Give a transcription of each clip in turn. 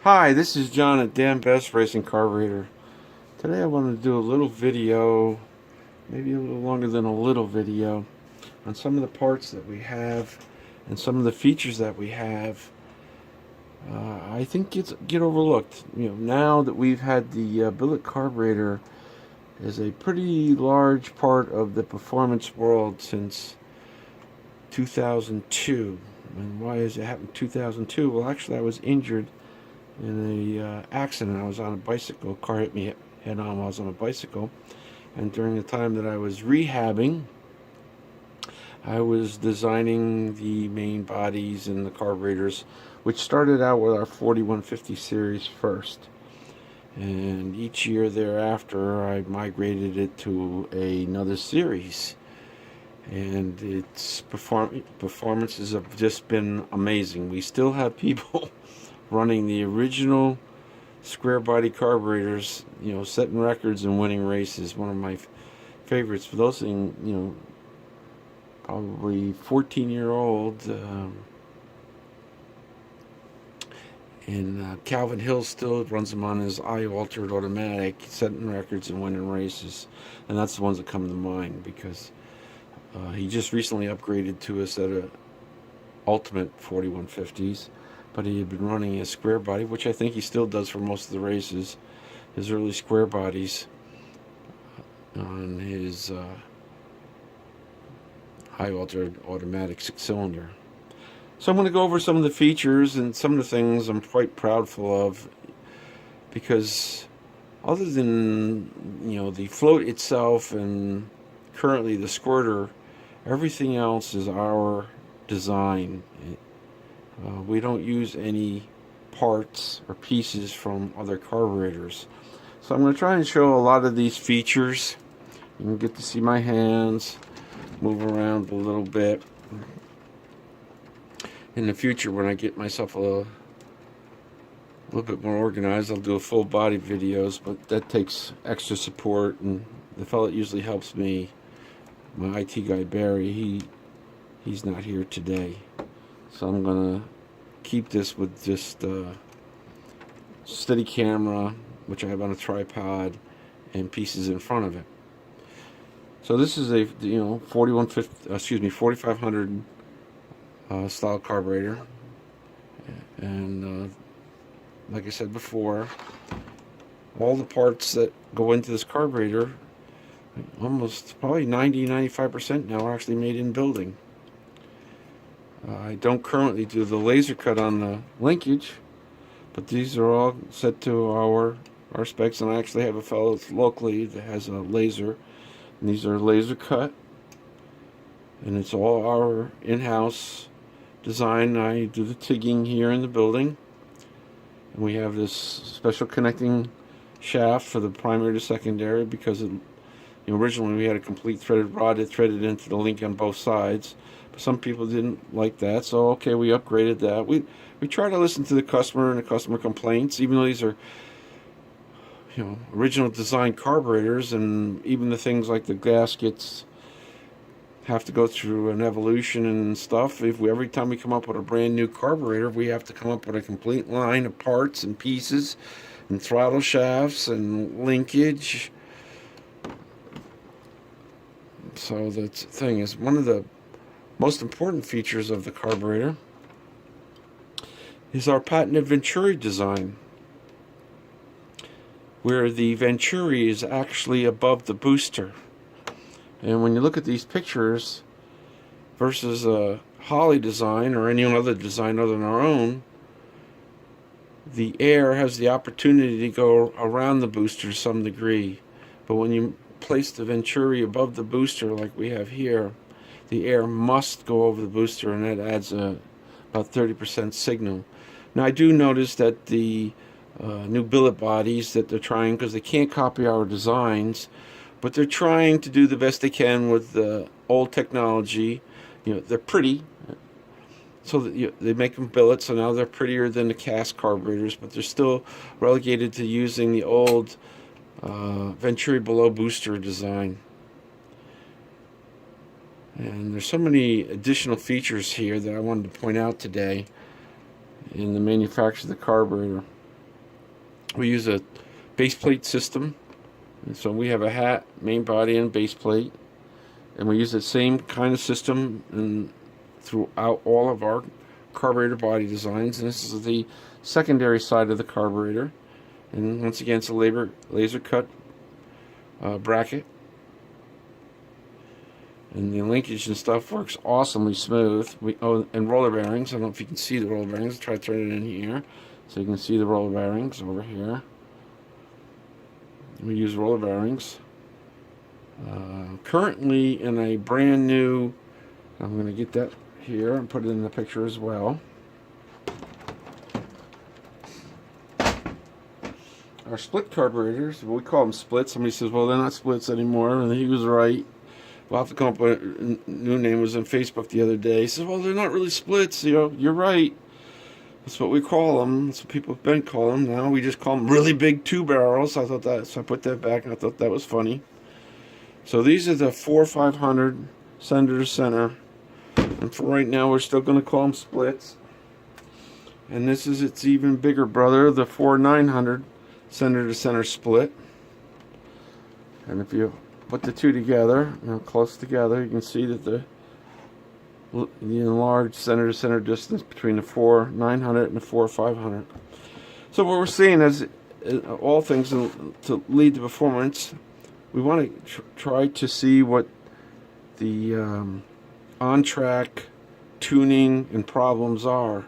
Hi, this is John at Dambest Racing Carburetor. Today I wanted to do a little video, maybe a little longer than a little video, on some of the parts that we have and some of the features that we have. I think get overlooked. Now that we've had the billet carburetor as a pretty large part of the performance world since 2002. And why has it happened in 2002? Well, actually, I was injured in a accident. I was on a bicycle. A car hit me head on while I was on a bicycle. And during the time that I was rehabbing, I was designing the main bodies and the carburetors, which started out with our 4150 series first. And each year thereafter, I migrated it to another series. And its performances have just been amazing. We still have people running the original square body carburetors, setting records and winning races. One of my favorites. For those things, probably 14-year-old, and Calvin Hill still runs them on his eye-altered automatic, setting records and winning races. And that's the ones that come to mind because he just recently upgraded to a set of Ultimate 4150s, but he had been running a square body, which I think he still does for most of the races, his early square bodies on his high altered automatic 6-cylinder. So I'm going to go over some of the features and some of the things I'm quite proudful of, because other than the float itself and currently the squirter, everything else is our design. We don't use any parts or pieces from other carburetors. So I'm going to try and show a lot of these features. You can get to see my hands move around a little bit. In the future, when I get myself a little bit more organized, I'll do a full body videos, but that takes extra support, and the fellow that usually helps me, my IT guy Barry, he's not here today. So I'm gonna keep this with just steady camera, which I have on a tripod, and pieces in front of it. So this is a 4500 style carburetor, and like I said before, all the parts that go into this carburetor, almost probably 90-95% now, are actually made in building. I don't currently do the laser cut on the linkage, but these are all set to our specs, and I actually have a fellow locally that has a laser, and these are laser cut, and it's all our in-house design. I do the tigging here in the building, and we have this special connecting shaft for the primary to secondary because originally we had a complete threaded rod that threaded into the link on both sides. Some people didn't like that, so okay, we upgraded that. We try to listen to the customer and the customer complaints, even though these are original design carburetors, and even the things like the gaskets have to go through an evolution and stuff. Every time we come up with a brand new carburetor, we have to come up with a complete line of parts and pieces and throttle shafts and linkage. So the thing is, one of the most important features of the carburetor is our patented Venturi design, where the Venturi is actually above the booster. And when you look at these pictures versus a Holley design or any other design other than our own, the air has the opportunity to go around the booster to some degree. But when you place the Venturi above the booster like we have here, the air must go over the booster, and that adds about 30% signal. Now, I do notice that the new billet bodies that they're trying, because they can't copy our designs, but they're trying to do the best they can with the old technology. They're pretty, so that they make them billet, so now they're prettier than the cast carburetors, but they're still relegated to using the old Venturi below booster design. And there's so many additional features here that I wanted to point out today in the manufacture of the carburetor. We use a base plate system. And so we have a hat, main body, and base plate. And we use the same kind of system throughout all of our carburetor body designs. And this is the secondary side of the carburetor. And once again, it's a laser cut bracket. And the linkage and stuff works awesomely smooth. And roller bearings. I don't know if you can see the roller bearings. I'll try to turn it in here so you can see the roller bearings over here. We use roller bearings. Currently in a brand new, I'm going to get that here and put it in the picture as well. Our split carburetors, we call them splits. Somebody says, well, they're not splits anymore, and he was right. We'll have to come up with a new name. It was on Facebook the other day. He says, well, they're not really splits. You know, you're right. That's what we call them. That's what people have been calling them. Now we just call them really big two barrels. So I put that back, and I thought that was funny. So these are the 4-500 center to center. And for right now, we're still going to call them splits. And this is its even bigger brother, the 4-900 center to center split. And if you put the two together, close together, you can see that the enlarged center to center distance between the 4-900 and the 4-500. So what we're seeing is all things to lead to performance. We want to try to see what the on-track tuning and problems are.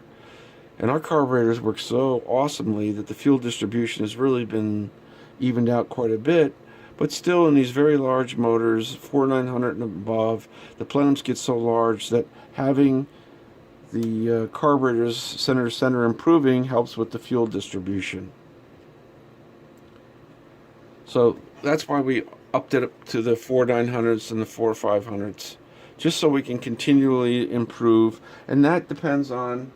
And our carburetors work so awesomely that the fuel distribution has really been evened out quite a bit. But still, in these very large motors, 4-900 and above, the plenums get so large that having the carburetors center to center improving helps with the fuel distribution. So that's why we upped it up to the 4-900s and the 4-500s, just so we can continually improve. And that depends on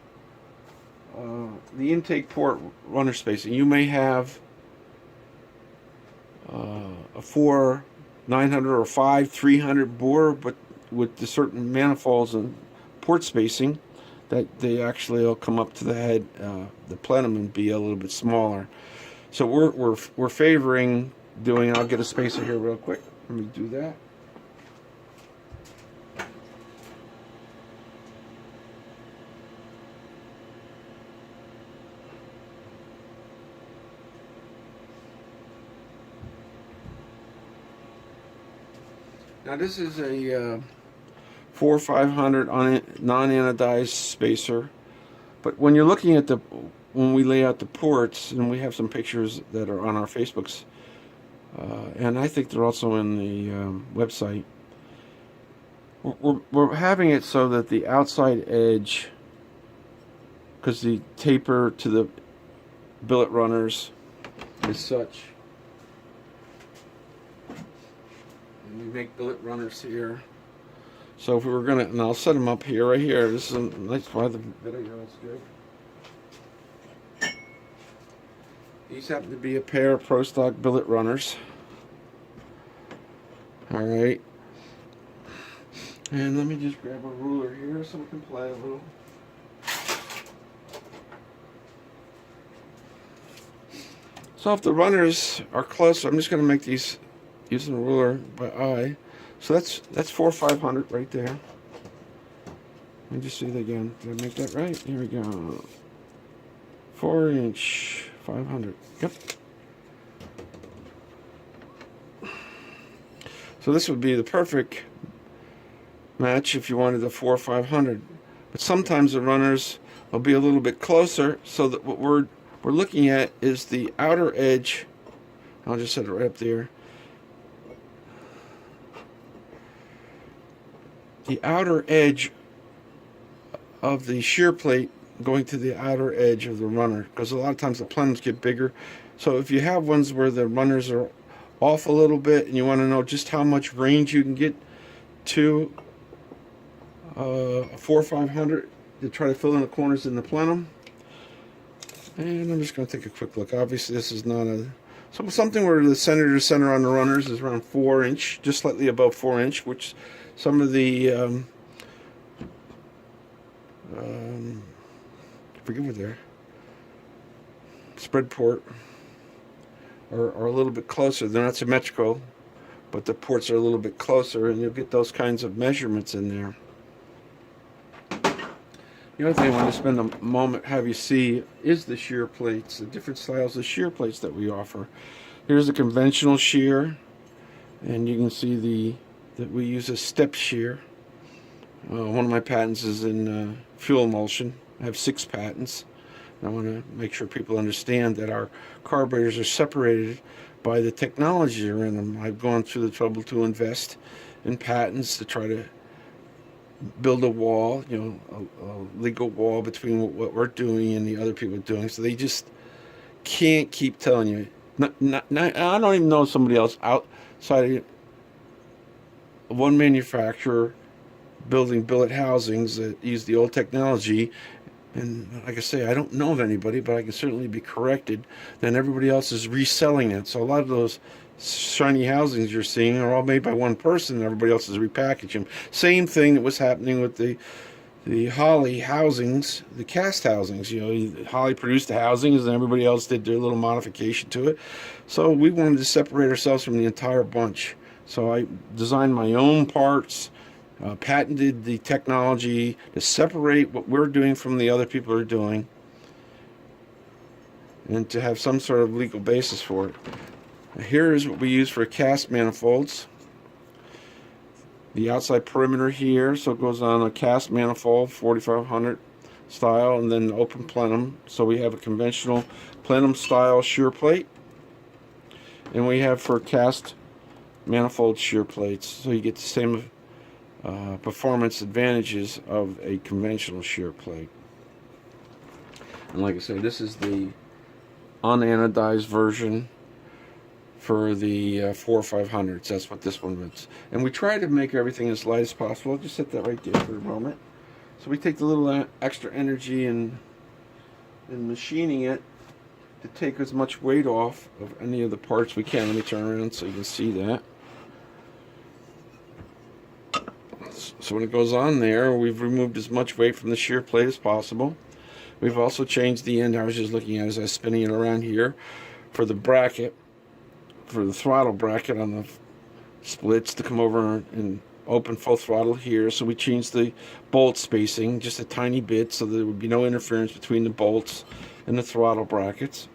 the intake port runner spacing. You may have a 4-900 or 5-300 bore, but with the certain manifolds and port spacing, that they actually will come up to the head, the plenum, and be a little bit smaller. So we're favoring doing. I'll get a spacer here real quick. Let me do that. Now this is a 4-500 non-anodized spacer, but when you're looking at when we lay out the ports, and we have some pictures that are on our Facebooks, and I think they're also in the website, we're having it so that the outside edge, because the taper to the billet runners is such. We make billet runners here. So if we were gonna, and I'll set them up here, right here. This is that's why the video is good. These happen to be a pair of Pro Stock billet runners. All right. And let me just grab a ruler here so we can play a little. So if the runners are close, I'm just gonna make these using a ruler by eye. So that's 4-500 right there. Let me just see that again. Did I make that right? Here we go. 4-inch 500. Yep. So this would be the perfect match if you wanted the 4-500. But sometimes the runners will be a little bit closer, so that what we're looking at is the outer edge. I'll just set it right up there. The outer edge of the shear plate going to the outer edge of the runner, because a lot of times the plenums get bigger. So if you have ones where the runners are off a little bit and you want to know just how much range you can get to a 4-500 to try to fill in the corners in the plenum. And I'm just going to take a quick look. Obviously this is not something where the center to center on the runners is around 4-inch, just slightly above 4-inch, which some of the I forget what they're spread port are a little bit closer. They're not symmetrical, but the ports are a little bit closer, and you'll get those kinds of measurements in there. The other thing I want to spend a moment have you see is the shear plates, the different styles of shear plates that we offer. Here's a conventional shear, and you can see that we use a step shear. One of my patents is in fuel emulsion. I have 6 patents. I want to make sure people understand that our carburetors are separated by the technology that are in them. I've gone through the trouble to invest in patents to try to build a wall, a legal wall between what we're doing and the other people are doing. So they just can't keep telling you. I don't even know somebody else outside of one manufacturer building billet housings that use the old technology. And like I say, I don't know of anybody, but I can certainly be corrected. Then everybody else is reselling it. So a lot of those shiny housings you're seeing are all made by one person, and everybody else is repackaging them. Same thing that was happening with the Holley housings, the cast housings. Holley produced the housings, and everybody else did their little modification to it. So we wanted to separate ourselves from the entire bunch. So I designed my own parts. Patented the technology to separate what we're doing from the other people are doing, and to have some sort of legal basis for it. Here is what we use for cast manifolds. The outside perimeter here, so it goes on a cast manifold, 4500 style, and then open plenum. So we have a conventional plenum style shear plate, and we have for cast manifold shear plates, so you get the same performance advantages of a conventional shear plate. And like I say, this is the unanodized version for the 4500s. That's what this one is. And we try to make everything as light as possible. I'll just set that right there for a moment. So we take the little extra energy in machining it to take as much weight off of any of the parts we can. Let me turn around so you can see that. So when it goes on there, we've removed as much weight from the shear plate as possible. We've also changed the end I was just looking at as I was spinning it around here for the bracket, for the throttle bracket on the splits to come over and open full throttle here. So we changed the bolt spacing just a tiny bit so there would be no interference between the bolts and the throttle brackets.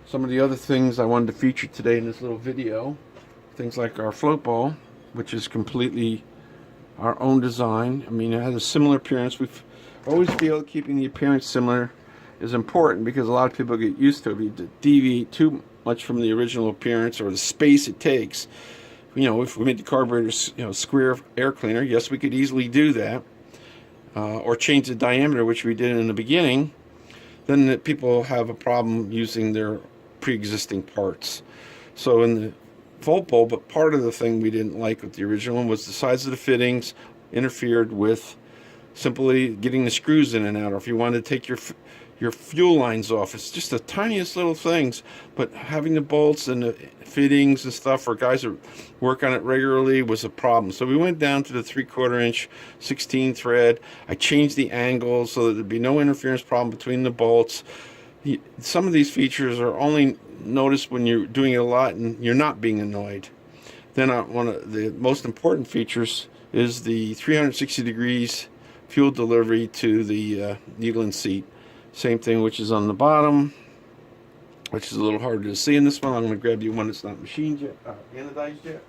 Some of the other things I wanted to feature today in this little video, things like our float ball, which is completely our own design. I mean, it has a similar appearance. We always feel keeping the appearance similar is important because a lot of people get used to it. If you deviate too much from the original appearance or the space it takes, if we made the carburetor, square air cleaner, yes, we could easily do that, or change the diameter, which we did in the beginning. Then people have a problem using their pre-existing parts. So in the float bowl, but part of the thing we didn't like with the original one was the size of the fittings interfered with simply getting the screws in and out, or if you wanted to take your fuel lines off. It's just the tiniest little things, but having the bolts and the fittings and stuff for guys that work on it regularly was a problem. So we went down to the 3/4 inch 16 thread. I changed the angle so that there'd be no interference problem between the bolts. Some of these features are only noticed when you're doing it a lot and you're not being annoyed. Then one of the most important features is the 360 degrees fuel delivery to the needle and seat. Same thing, which is on the bottom, which is a little harder to see in this one. I'm going to grab you one that's not machined yet, anodized yet.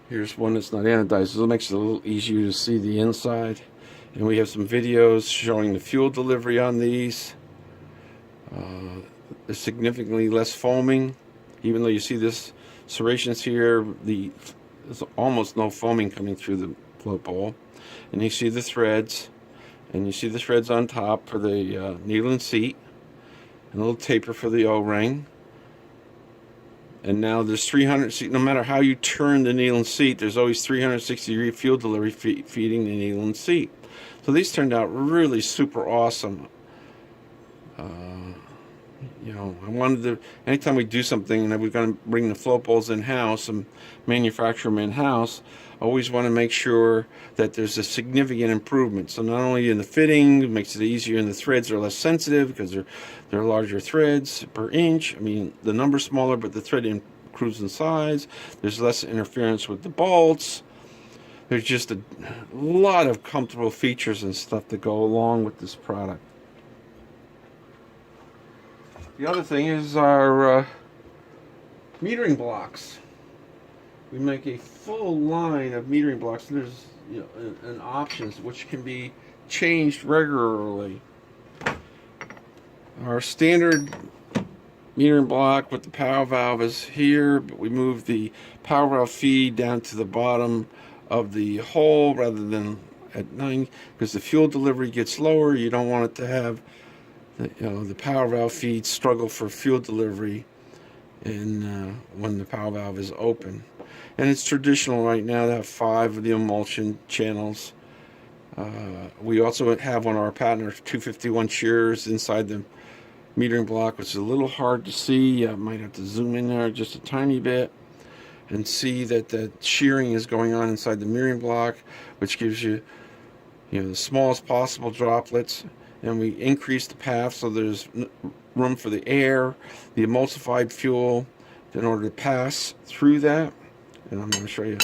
Here's one that's not anodized, so it makes it a little easier to see the inside. And we have some videos showing the fuel delivery on these. There's significantly less foaming, even though you see this serrations here. There's almost no foaming coming through the float bowl. And you see the threads, and you see the threads on top for the needle and seat, and a little taper for the O-ring. And now there's 300, no matter how you turn the needle and seat, there's always 360 degree fuel delivery feeding the needle and seat. So these turned out really super awesome. You know, I wanted to, anytime we do something and we're going to bring the float bowls in-house and manufacture them in-house, I always want to make sure that there's a significant improvement. So not only in the fitting, it makes it easier, and the threads are less sensitive because they're larger threads per inch. I mean, the number's smaller, but the thread improves in size. There's less interference with the bolts. There's just a lot of comfortable features and stuff that go along with this product. The other thing is our metering blocks. We make a full line of metering blocks. There's, you know, an options which can be changed regularly. Our standard metering block with the power valve is here, but we move the power valve feed down to the bottom of the hole rather than at 9, because the fuel delivery gets lower. You don't want it to have the power valve feed struggle for fuel delivery when the power valve is open. And it's traditional right now to have 5 of the emulsion channels. We also have on our patent our 251 shears inside the metering block, which is a little hard to see. I might have to zoom in there just a tiny bit and see that the shearing is going on inside the metering block, which gives you, the smallest possible droplets. And we increase the path so there's room for the air, the emulsified fuel, in order to pass through that. And I'm going to show you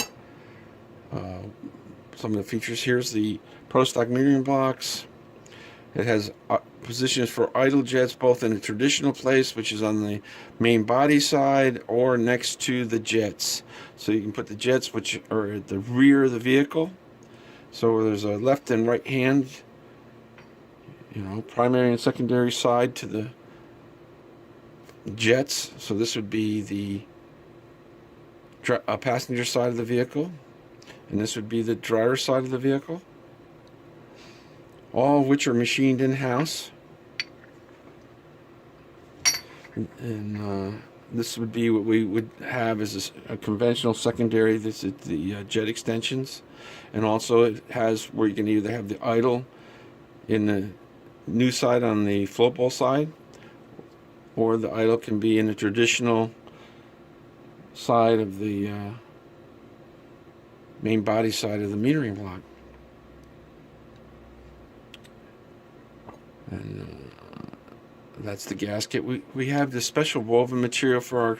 some of the features. Here's the Pro Stock metering box. It has positions for idle jets, both in a traditional place, which is on the main body side, or next to the jets. So you can put the jets, which are at the rear of the vehicle. So there's a left and right hand, primary and secondary side to the jets. So this would be the passenger side of the vehicle, and this would be the driver side of the vehicle, all of which are machined in-house. And this would be what we would have as a conventional secondary. This is the jet extensions, and also it has where you can either have the idle in the new side on the float bowl side, or the idle can be in the traditional side of the main body side of the metering block. And that's the gasket. We have this special woven material for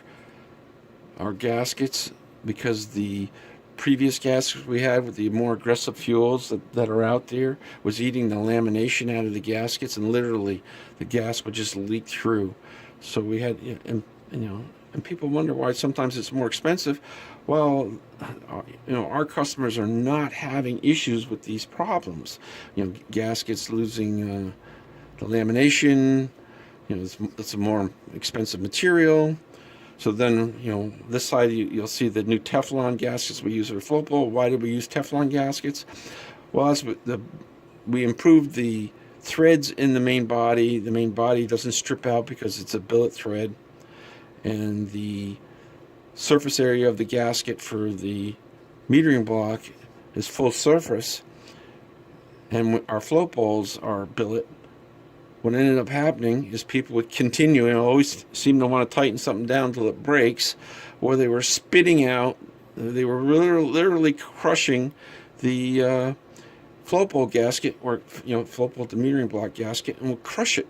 our gaskets, because the previous gaskets we had with the more aggressive fuels that are out there was eating the lamination out of the gaskets, and literally the gas would just leak through. So we had, and people wonder why sometimes it's more expensive. Well, our customers are not having issues with these problems. Gaskets losing the lamination. It's a more expensive material. So then, this side you'll see the new Teflon gaskets we use for the float bowl. Why did we use Teflon gaskets? Well, we improved the threads in the main body. The main body doesn't strip out because it's a billet thread, and the surface area of the gasket for the metering block is full surface, and our float bowls are billet. What ended up happening is people would continue and always seem to want to tighten something down until it breaks, or they were spitting out. They were literally crushing the float bowl gasket, or float bowl to metering block gasket, and would crush it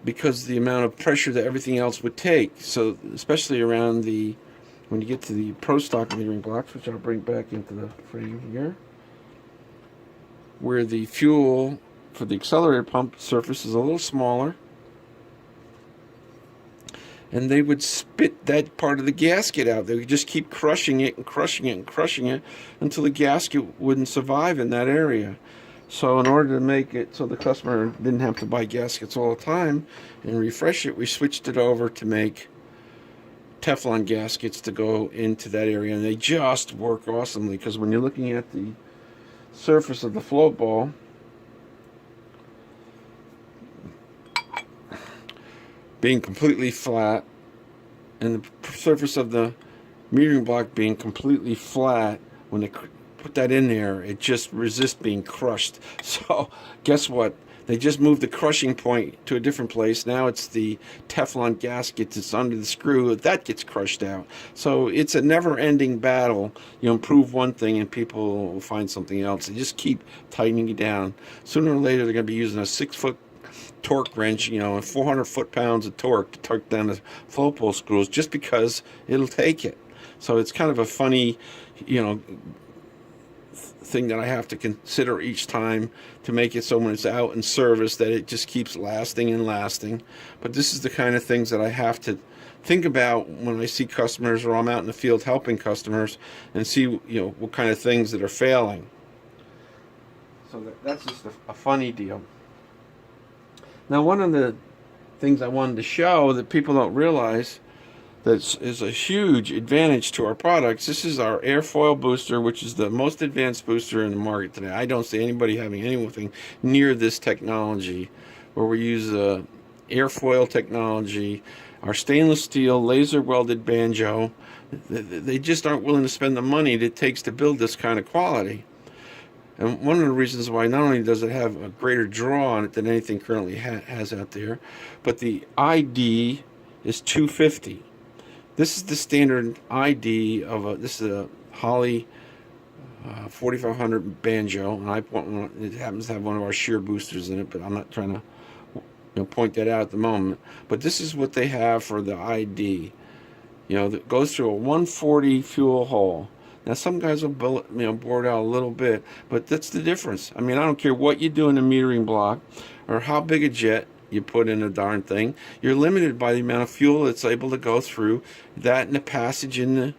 because the amount of pressure that everything else would take. So especially around when you get to the Pro Stock metering blocks, which I'll bring back into the frame here, where the fuel for the accelerator pump surface is a little smaller, and they would spit that part of the gasket out. They would just keep crushing it and crushing it and crushing it until the gasket wouldn't survive in that area. So in order to make it so the customer didn't have to buy gaskets all the time and refresh it, we switched it over to make Teflon gaskets to go into that area, and they just work awesomely, because when you're looking at the surface of the float ball, being completely flat, and the surface of the metering block being completely flat, when they put that in there, it just resists being crushed. So guess what? They just moved the crushing point to a different place. Now it's the Teflon gasket that's under the screw that gets crushed out. So it's a never-ending battle. You improve one thing and people will find something else. They just keep tightening it down. Sooner or later they're going to be using a 6-foot torque wrench, and 400 foot-pounds of torque to torque down the flow pole screws just because it'll take it. So it's kind of a funny, thing that I have to consider each time to make it so when it's out in service that it just keeps lasting and lasting. But this is the kind of things that I have to think about when I see customers or I'm out in the field helping customers and see what kind of things that are failing. So that's just a funny deal. Now, one of the things I wanted to show that people don't realize that is a huge advantage to our products. This is our airfoil booster, which is the most advanced booster in the market today. I don't see anybody having anything near this technology, where we use airfoil technology, our stainless steel laser welded banjo. They just aren't willing to spend the money that it takes to build this kind of quality. And one of the reasons why not only does it have a greater draw on it than anything currently has out there, but the ID is 250. This is the standard ID of this is a Holley 4500 banjo, and it happens to have one of our shear boosters in it, but I'm not trying to point that out at the moment. But this is what they have for the ID. That goes through a 140 fuel hole. Now some guys will bore it out a little bit, but that's the difference. I don't care what you do in the metering block or how big a jet you put in a darn thing. You're limited by the amount of fuel that's able to go through that and the passage in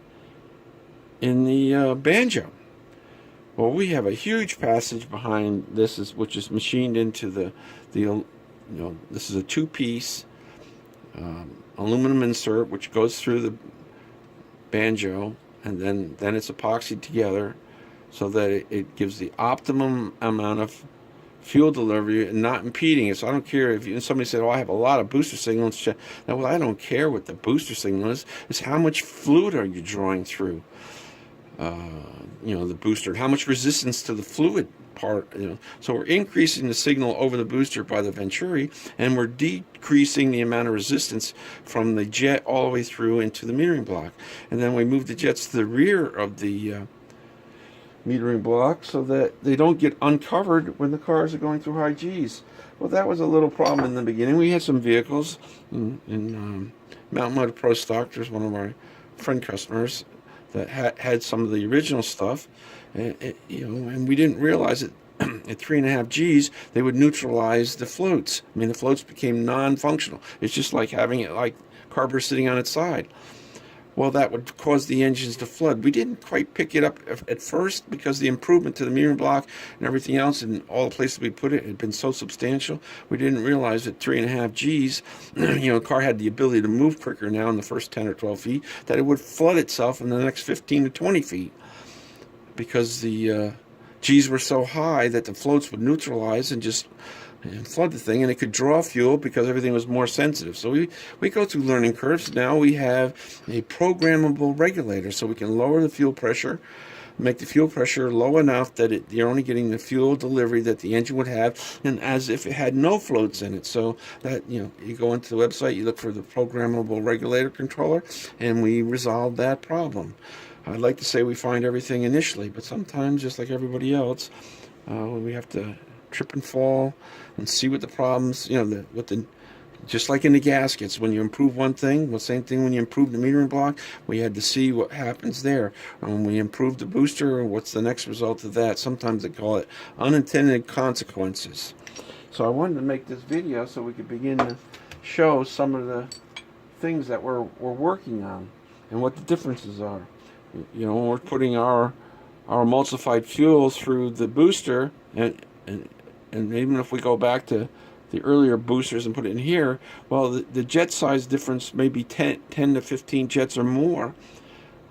the banjo. Well, we have a huge passage behind this, which is machined into the this is a 2-piece aluminum insert which goes through the banjo, and then it's epoxied together so that it gives the optimum amount of fuel delivery and not impeding it. So I don't care if somebody said, I have a lot of booster signals. Now, well, I don't care what the booster signal is. It's how much fluid are you drawing through the booster, how much resistance to the fluid part. So we're increasing the signal over the booster by the Venturi, and we're decreasing the amount of resistance from the jet all the way through into the metering block. And then we move the jets to the rear of the metering block so that they don't get uncovered when the cars are going through high G's. Well, that was a little problem in the beginning. We had some vehicles in Mountain Motor Pro Stock. There's one of our friend customers that had some of the original stuff, and we didn't realize it. At 3.5 G's, they would neutralize the floats. The floats became non-functional. It's just like having it like carburetor sitting on its side. Well, that would cause the engines to flood. We didn't quite pick it up at first because the improvement to the metering block and everything else and all the places we put it had been so substantial. We didn't realize that 3.5 G's, the car had the ability to move quicker now in the first 10 or 12 feet, that it would flood itself in the next 15 to 20 feet because the G's were so high that the floats would neutralize and just flood the thing, and it could draw fuel because everything was more sensitive. So we go through learning curves. Now we have a programmable regulator, so we can lower the fuel pressure, make the fuel pressure low enough that you're only getting the fuel delivery that the engine would have, and as if it had no floats in it. So that you go into the website, you look for the programmable regulator controller, and we resolve that problem. I'd like to say we find everything initially, but sometimes, just like everybody else, we have to trip and fall and see what the problems, just like in the gaskets, when you improve one thing, the same thing when you improve the metering block, we had to see what happens there. When we improve the booster, what's the next result of that? Sometimes they call it unintended consequences. So I wanted to make this video so we could begin to show some of the things that we're working on and what the differences are. When we're putting our emulsified fuel through the booster, and even if we go back to the earlier boosters and put it in here, well, the jet size difference may be 10 to 15 jets or more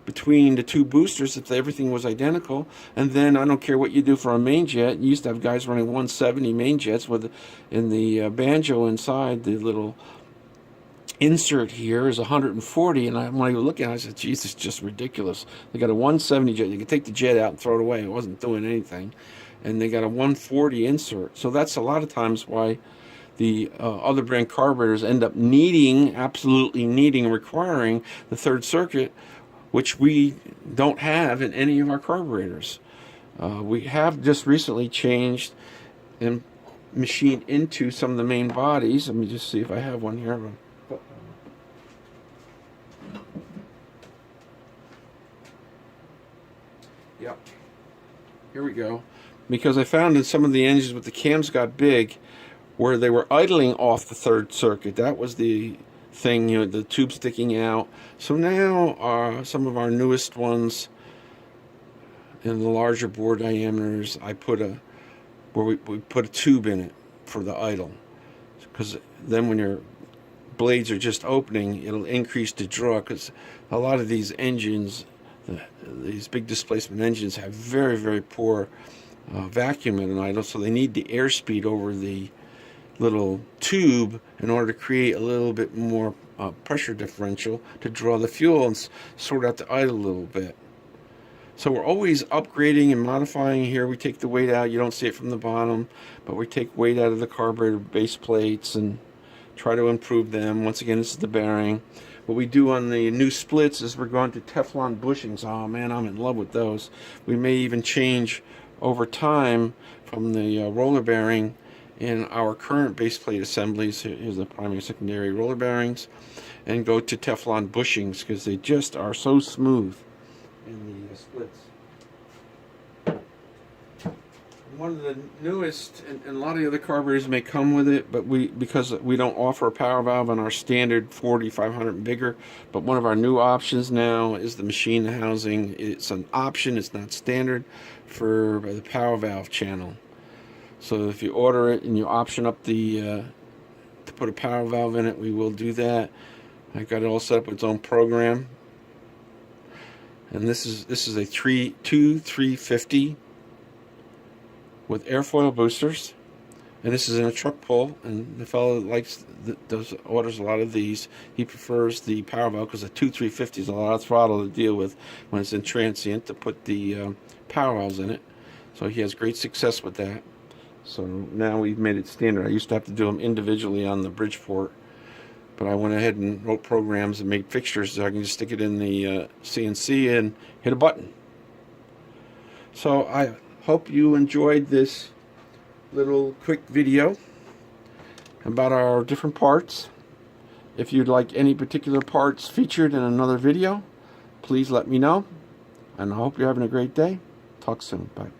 between the two boosters if everything was identical. And then I don't care what you do for a main jet. You used to have guys running 170 main jets with in the banjo inside the little insert here is 140, and when I look at it, I said, geez, it's just ridiculous. They got a 170 jet. You could take the jet out and throw it away. It wasn't doing anything. and they got a 140 insert. So that's a lot of times why the other brand carburetors end up absolutely needing, requiring the third circuit, which we don't have in any of our carburetors. We have just recently changed and machined into some of the main bodies. Let me just see if I have one here. Yep. Here we go. Because I found in some of the engines with the cams got big, where they were idling off the third circuit. That was the thing, the tube sticking out. So now some of our newest ones in the larger bore diameters, I put we put a tube in it for the idle, because then when your blades are just opening, it'll increase the draw, because a lot of these engines, these big displacement engines, have very, very poor vacuum in an idle, so they need the airspeed over the little tube in order to create a little bit more pressure differential to draw the fuel and sort out the idle a little bit. So we're always upgrading and modifying. Here we take the weight out. You don't see it from the bottom, but we take weight out of the carburetor base plates and try to improve them. Once again, this is the bearing. What we do on the new splits is we're going to Teflon bushings. Oh man, I'm in love with those. We may even change over time from the roller bearing in our current base plate assemblies. Here's the primary and secondary roller bearings, and go to Teflon bushings, because they just are so smooth in the splits. One of the newest, and a lot of the other carburetors may come with it, but because we don't offer a power valve on our standard 4500 and bigger, but one of our new options now is the machine housing. It's an option, it's not standard, for the power valve channel. So if you order it and you option up to put a power valve in it, we will do that. I got it all set up with its own program. And this is a 350 with airfoil boosters, and this is in a truck pull. And the fellow orders a lot of these. He prefers the power valve because the 350 is a lot of throttle to deal with when it's in transient, to put the power valves in it. So he has great success with that. So now we've made it standard. I used to have to do them individually on the Bridgeport, but I went ahead and wrote programs and made fixtures so I can just stick it in the CNC and hit a button. So I hope you enjoyed this little quick video about our different parts. If you'd like any particular parts featured in another video, please let me know. And I hope you're having a great day. Talk soon. Bye.